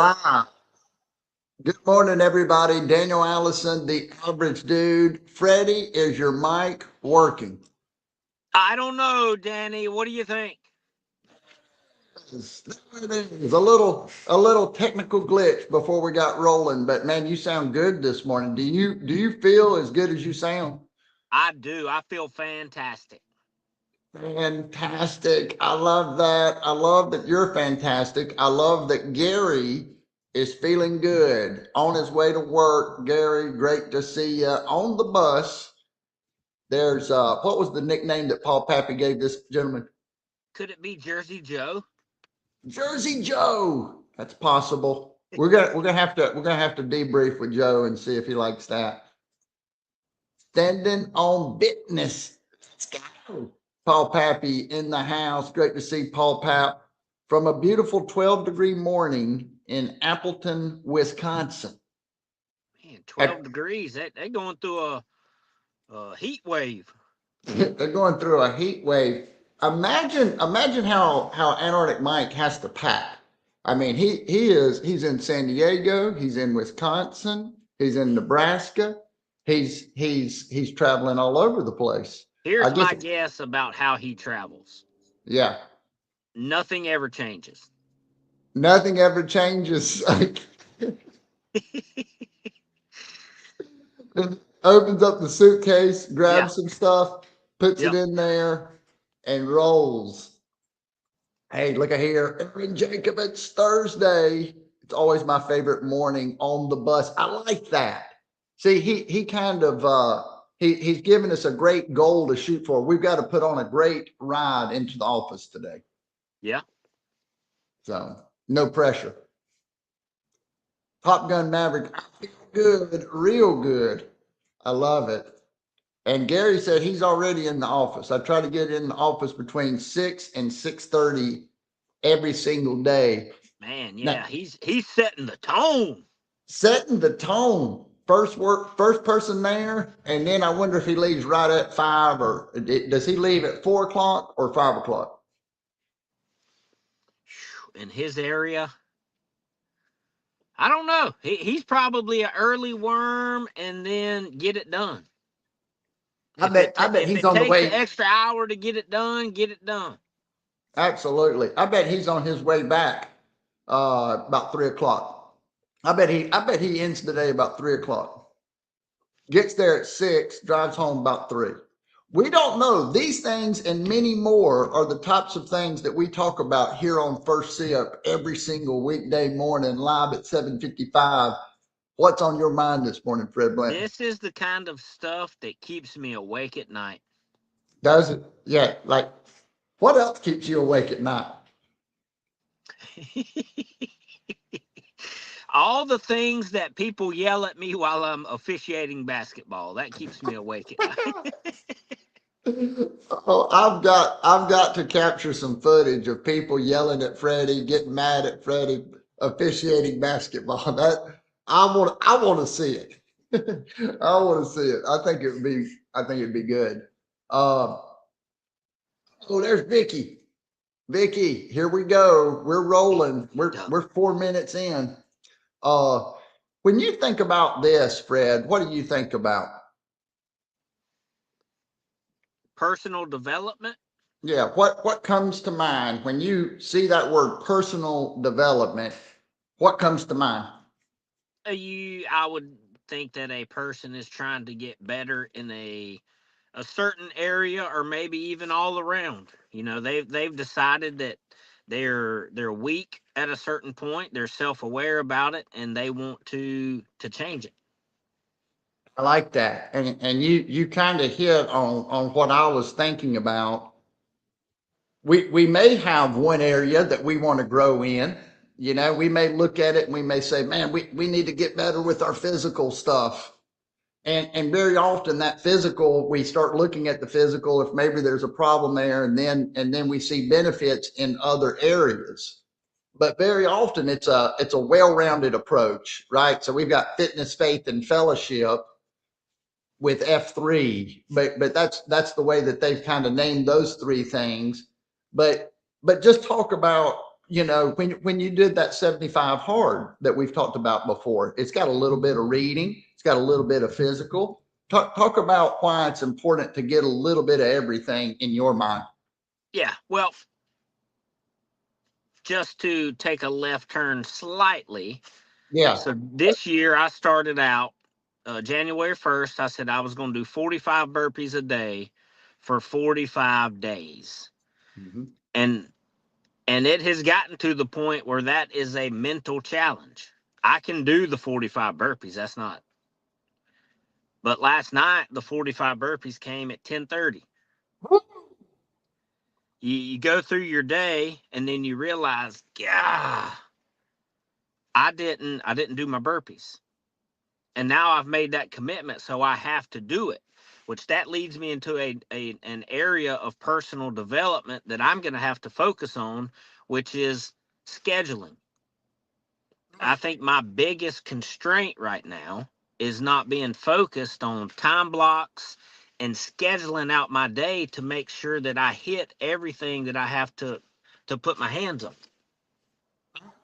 Wow. Good morning, everybody. Daniel Allison, the average dude. Freddie, is your mic working? I don't know, Danny. What do you think? There it is. A little technical glitch before we got rolling, but man, you sound good this morning. Do you feel as good as you sound? I do. I feel fantastic. Fantastic. I love that. I love that you're fantastic. I love that Gary is feeling good on his way to work. Gary, great to see you on the bus. There's what was the nickname that Paul Pappy gave this gentleman? Could it be Jersey Joe? Jersey Joe. That's possible. We're gonna have to debrief with Joe and see if he likes that. Standing on business. Let's go. Paul Pappy in the house. Great to see Paul Pap from a beautiful 12-degree morning in Appleton, Wisconsin. Man, 12 degrees. They're going through a heat wave. They're going through a heat wave. Imagine how Antarctic Mike has to pack. I mean, he's in San Diego, he's in Wisconsin, he's in Nebraska, he's traveling all over the place. I Here's guess, my guess about how he travels. yeah, Nothing ever changes. nothing ever changes. Opens up the suitcase, Yeah. grabs some stuff, puts it Yep. in there, and rolls. Hey, look at here. Aaron Jacob, it's Thursday. It's always my favorite morning on the bus. I like that. See, he kind of he's given us a great goal to shoot for. We've got to put on a great ride into the office today. Yeah. So no pressure. Top Gun Maverick, I feel good, real good. I love it. And Gary said he's already in the office. I try to get in the office between 6 and 6:30 every single day. Man, Now, yeah. He's setting the tone. setting the tone. First person there, and then I wonder if he leaves right at 5, or does he leave at 4 o'clock or 5 o'clock? In his area, I don't know. He's probably an early worm and then get it done. I bet I bet If he's it on the takes an way. extra hour to get it done, get it done. Absolutely. I bet he's on his way back about 3 o'clock. I bet he ends the day about 3 o'clock. Gets there at 6, drives home about 3. We don't know. These things and many more are the types of things that we talk about here on First Sip every single weekday morning, live at 7:55. What's on your mind this morning, Fred Blanton? This is the kind of stuff that keeps me awake at night. Does it? Yeah. Like, what else keeps you awake at night? All the things that people yell at me while I'm officiating basketball, that keeps me awake at night. Oh, I've got to capture some footage of people yelling at Freddie, getting mad at Freddie officiating basketball. That I want to see it. I want to see it. I think it'd be good. Uh, oh, there's Vicky. Vicky, here we go. We're rolling. We're 4 minutes in. Uh, when you think about this, Fred, what do you think about? Personal development. Yeah, what comes to mind when you see that word personal development? What comes to mind? I would think that a person is trying to get better in a certain area or maybe even all around. They've decided that they're weak at a certain point. They're self-aware about it and they want to change it. I like that, and you kind of hit on what I was thinking about. We may have one area that we want to grow in. We may look at it and we may say, man, we need to get better with our physical stuff. And very often that physical, we start looking at the physical if maybe there's a problem there, and then we see benefits in other areas. But very often it's a well-rounded approach, right? So we've got fitness, faith, and fellowship with F3, but that's the way that they've kind of named those three things. But just talk about you know, when you did that 75 hard that we've talked about before, it's got a little bit of reading, it's got a little bit of physical. Talk about why it's important to get a little bit of everything in your mind. Yeah, well, just to take a left turn slightly. Yeah. So this year I started out January 1st. I said I was going to do 45 burpees a day for 45 days. Mhm. And it has gotten to the point where that is a mental challenge. I can do the 45 burpees. That's not. But last night the 45 burpees came at 10:30. You go through your day and then you realize, yeah, I didn't do my burpees. And now I've made that commitment, so I have to do it. Which that leads me into an area of personal development that I'm going to have to focus on, which is scheduling. I think my biggest constraint right now is not being focused on time blocks and scheduling out my day to make sure that I hit everything that I have to put my hands on.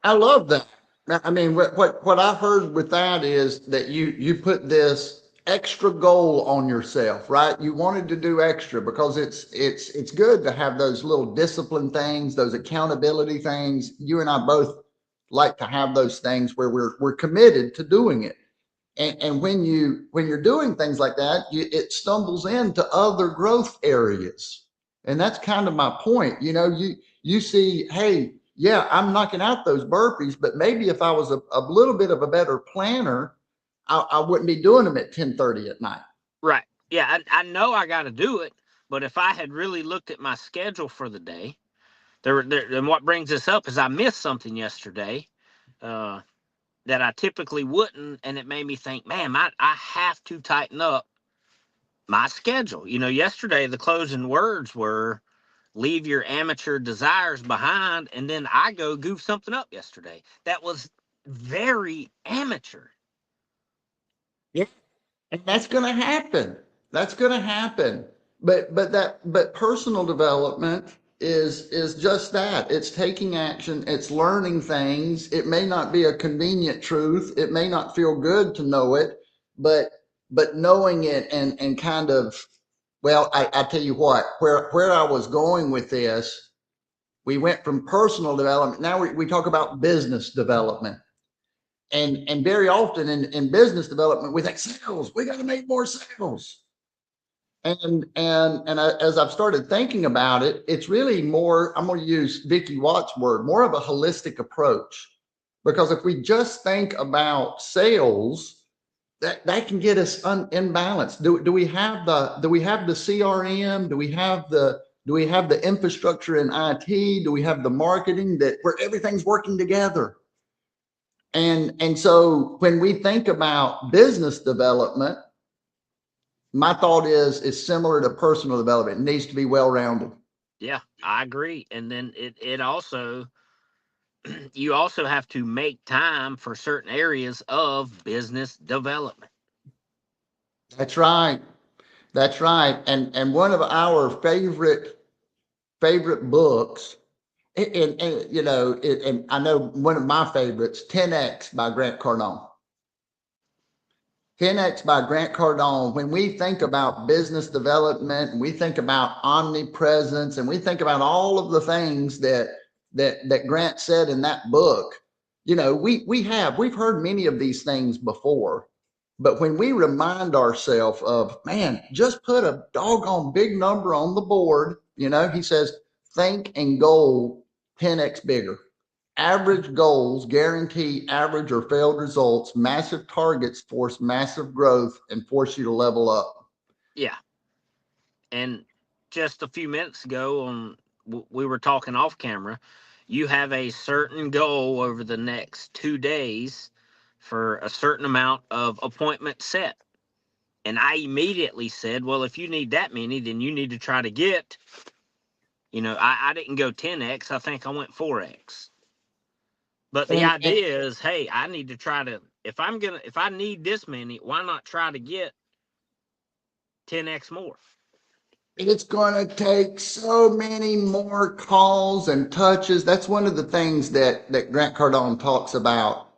I love that. I mean, what I heard with that is that you put this extra goal on yourself, right? You wanted to do extra because it's good to have those little discipline things, those accountability things. You and I both like to have those things where we're committed to doing it. And when you're doing things like that, it stumbles into other growth areas. And that's kind of my point. You know, you see, hey, yeah, I'm knocking out those burpees, but maybe if I was a little bit of a better planner, I wouldn't be doing them at 10:30 at night. Right. Yeah, I know I got to do it, but if I had really looked at my schedule for the day, and what brings this up is I missed something yesterday uh, that I typically wouldn't, and it made me think, man, I have to tighten up my schedule. Yesterday the closing words were, "Leave your amateur desires behind," and then I go goof something up yesterday. That was very amateur. Yeah. And that's going to happen. That's going to happen. But personal development is just that. It's taking action. It's learning things. It may not be a convenient truth. It may not feel good to know it, but knowing it and kind of, well, I tell you what, where I was going with this, we went from personal development. Now we talk about business development. And very often in business development, we think sales, we got to make more sales. As I've started thinking about it, it's really more, I'm going to use Vicky Watt's word, more of a holistic approach. Because if we just think about sales, that can get us imbalanced. Do we have the CRM? Do we have the infrastructure in IT? Do we have the marketing that where everything's working together? And so when we think about business development, my thought is similar to personal development. It needs to be well rounded. Yeah, I agree. And then it also, you also have to make time for certain areas of business development. That's right. That's right. And one of our favorite books, and you know, and I know one of my favorites, 10X by Grant Cardone. 10X by Grant Cardone. When we think about business development and we think about omnipresence and we think about all of the things that Grant said in that book, you know, we've heard many of these things before. But when we remind ourselves of, man, just put a doggone big number on the board, you know, he says, think and goal 10X bigger. Average goals guarantee average or failed results. Massive targets force massive growth and force you to level up. Yeah. And just a few minutes ago, we were talking off camera. You have a certain goal over the next 2 days for a certain amount of appointments set. And I immediately said, well, if you need that many, then you need to try to get, I didn't go 10X. I think I went 4X. But the And idea is, hey, I need to try to, if I need this many, why not try to get 10X more? It's going to take so many more calls and touches. That's one of the things that Grant Cardone talks about.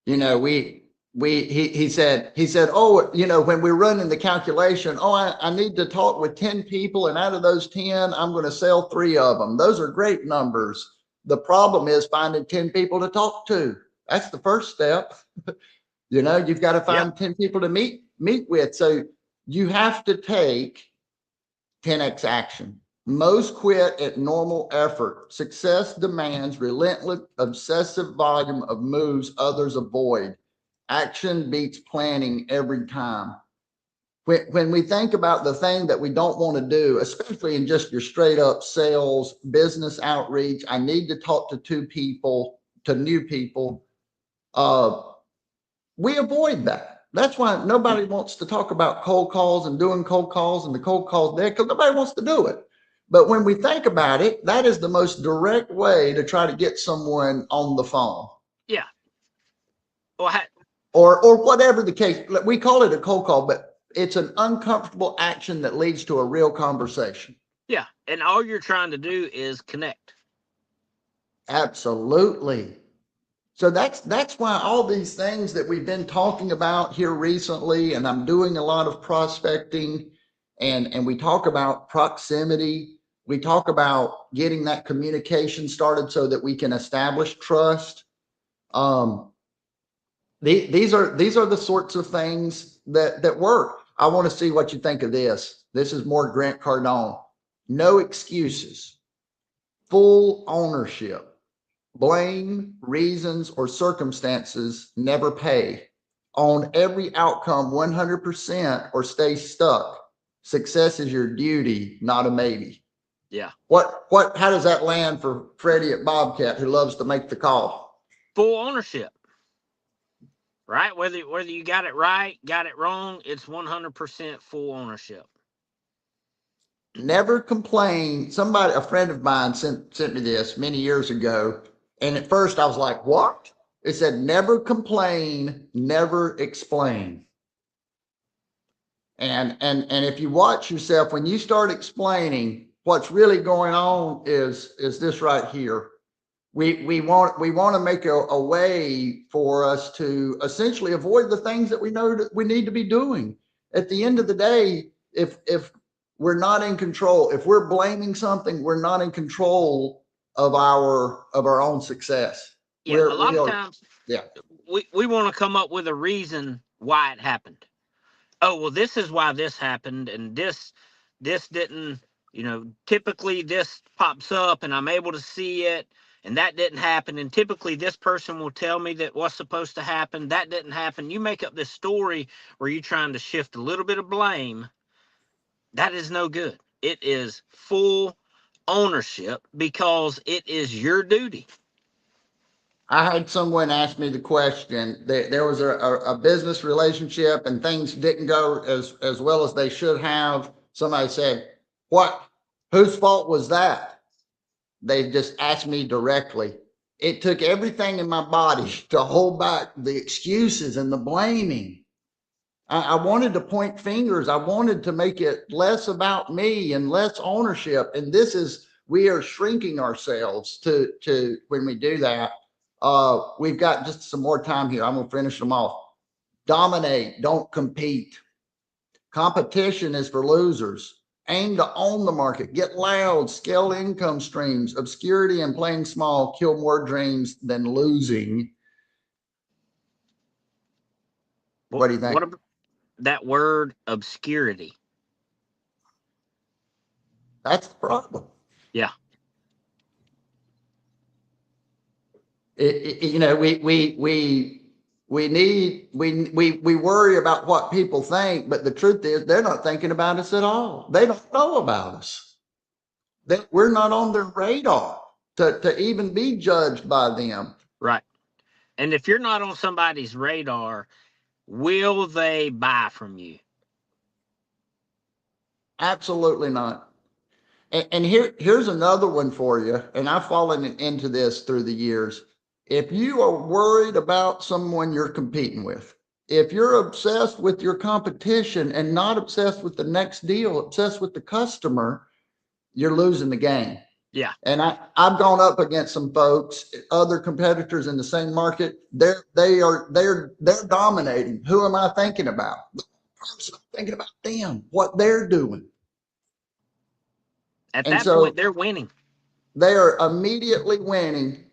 You know, he said, oh, you know, when we're running the calculation, oh, I need to talk with 10 people, and out of those 10, I'm going to sell 3 of them. Those are great numbers. The problem is finding 10 people to talk to. That's the first step. You know, you've got to Yep. find 10 people to meet with. So you have to take 10x action. Most quit at normal effort. Success demands relentless, obsessive volume of moves others avoid. Action beats planning every time. When we think about the thing that we don't want to do, especially in just your straight up sales, business outreach, I need to talk to 2 people, to new people. We avoid that. That's why nobody wants to talk about cold calls and doing cold calls and the cold calls there, because nobody wants to do it. But when we think about it, that is the most direct way to try to get someone on the phone. Yeah. Well, Or whatever the case. We call it a cold call, but it's an uncomfortable action that leads to a real conversation. yeah. And all you're trying to do is connect. Absolutely. So that's why all these things that we've been talking about here recently, and I'm doing a lot of prospecting, and we talk about proximity. We talk about getting that communication started so that we can establish trust. Um, these are the sorts of things that work. I want to see what you think of this. This is more Grant Cardone. No excuses, full ownership. Blame, reasons, or circumstances never pay. Own every outcome 100% or stay stuck. Success is your duty, not a maybe. Yeah. How does that land for Freddie at Bobcat, who loves to make the call? Full ownership. Right? Whether you got it right, got it wrong, it's 100% full ownership. Never complain. A friend of mine sent me this many years ago. And at first I was like, what? It said, never complain, never explain. And if you watch yourself, when you start explaining, what's really going on is this right here. We want to make a way for us to essentially avoid the things that we know that we need to be doing. At the end of the day, if we're not in control, if we're blaming something, we're not in control of our own success. Yeah, a lot We of are, times yeah. we want to come up with a reason why it happened. Oh, well, this is why this happened, and this didn't, typically this pops up and I'm able to see it, and that didn't happen, and typically this person will tell me that what's supposed to happen, that didn't happen. You make up this story where you're trying to shift a little bit of blame. That is no good. It is full ownership because it is your duty. I had someone ask me the question. There was a business relationship and things didn't go as well as they should have. Somebody said, "What? Whose fault was that?" They just asked me directly. It took everything in my body to hold back the excuses and the blaming. I wanted to point fingers. I wanted to make it less about me and less ownership. And we are shrinking ourselves to when we do that. We've got just some more time here. I'm going to finish them off. Dominate, don't compete. Competition is for losers. Aim to own the market. Get loud, scale income streams. Obscurity and playing small kill more dreams than losing. What do you think? What about that word obscurity? That's the problem. Yeah. We worry about what people think, but the truth is they're not thinking about us at all. They don't know about us. We're not on their radar to even be judged by them. Right. And if you're not on somebody's radar, will they buy from you? Absolutely not. And here's another one for you. And I've fallen into this through the years. If you are worried about someone you're competing with, If you're obsessed with your competition and not obsessed with the next deal, obsessed with the customer, you're losing the game. Yeah. And I've gone up against some folks, other competitors in the same market. They're dominating. Who am I thinking about? I'm thinking about them, what they're doing. At And that so point, they're winning. they are immediately winning.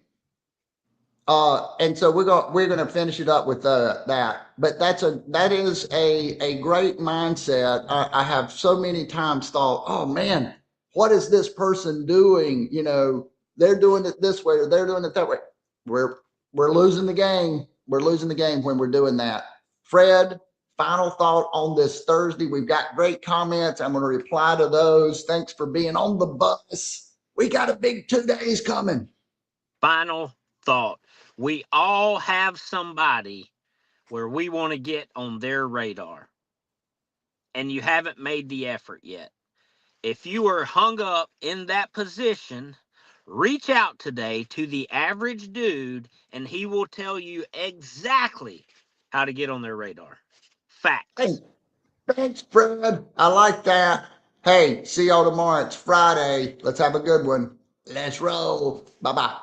And so we're gonna finish it up with that. But that is a great mindset. I have so many times thought, oh man, what is this person doing? You know, they're doing it this way or they're doing it that way. We're we're losing the game. We're losing the game when we're doing that. Fred, final thought on this Thursday. We've got great comments. I'm going to reply to those. Thanks for being on the bus. We got a big 2 days coming. Final thought. We all have somebody where we want to get on their radar, and you haven't made the effort yet. If you are hung up in that position, reach out today to the average dude, and he will tell you exactly how to get on their radar. Facts. Hey, thanks, Fred. I like that. Hey, see y'all tomorrow. It's Friday. Let's have a good one. Let's roll. Bye bye.